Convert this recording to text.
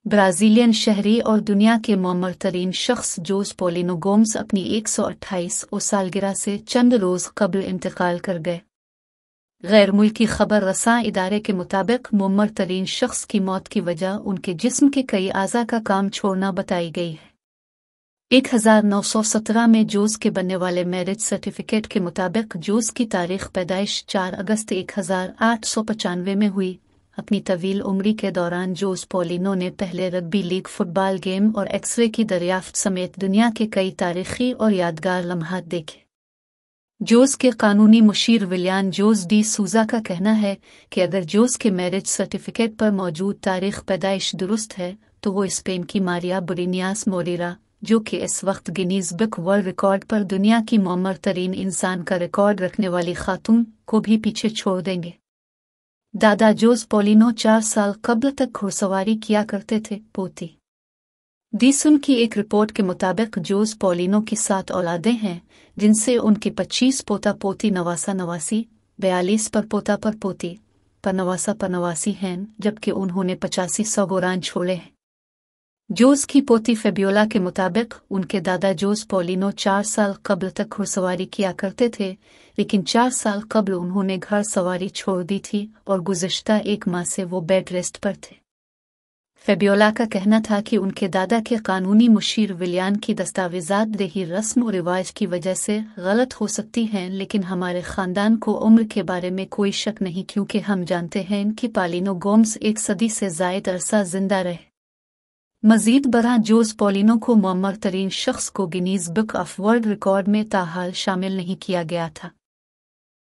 Brazilian शहरी और दुनिया के मुअम्मर तरीन शख्स जोस पोलिनो गोम्स अपनी 128 सालगिरह से चंद रोज़ कबल इंतकाल कर गए। गैर मुल्की खबर रसां इदारे के मुताबिक मुअम्मर तरीन शख्स की मौत की वजह उनके जिस्म के कई आज़ा का काम छोड़ना बताई गई है। 1917 में जोस के बनने वाले मैरिज सर्टिफिकेट के मुताबिक जोस की तारीख पैदाइश 4 अगस्त 1895 में हुई। अपनी तवील उम्री के दौरान जोस पोलिनो ने पहले रग्बी लीग फुटबॉल गेम और एक्सरे की दरियाफ्त समेत दुनिया के कई तारीखी और यादगार लम्हात देखे। जोस के कानूनी मुशीर विलियन जोस डी सूजा का कहना है कि अगर जोस के मैरिज सर्टिफिकेट पर मौजूद तारीख पैदाइश दुरुस्त है तो वो स्पेन की मारिया बुरिनियास मोरेरा, जो कि इस वक्त गिनीज बुक वर्ल्ड रिकॉर्ड पर दुनिया की मुअम्मर तरीन इंसान का रिकॉर्ड रखने वाली खातून को भी पीछे छोड़ देंगे। दादा जोस पोलिनो 4 साल कबल तक घुड़सवारी किया करते थे। पोती दीसुन की एक रिपोर्ट के मुताबिक जोस पोलिनो की 7 औलादें हैं, जिनसे उनके 25 पोता पोती नवासा नवासी, 42 परपोता परपोती पनवासा पनवासी हैं, जबकि उन्होंने 85 सौगोरान छोड़े हैं। जोस की पोती फेबियोला के मुताबिक उनके दादा जोस पोलिनो 4 साल कबल तक घुड़सवारी किया करते थे, लेकिन 4 साल कबल उन्होंने घर सवारी छोड़ दी थी और गुज़िश्ता 1 माह से वो बेड रेस्ट पर थे। फेबियोला का कहना था कि उनके दादा के कानूनी मुशीर विलियन की दस्तावेज़ात दही रस्म और रिवाज की वजह से गलत हो सकती हैं, लेकिन हमारे ख़ानदान को उम्र के बारे में कोई शक नहीं, क्योंकि हम जानते हैं कि पोलिनो गोम्स 1 सदी से ज़ायद अरसा जिंदा रहे। मज़ीद बरआं जोस पोलिनो को मुअम्मर तरीन शख्स को Guinness book of world record में ताहाल शामिल नहीं किया गया था।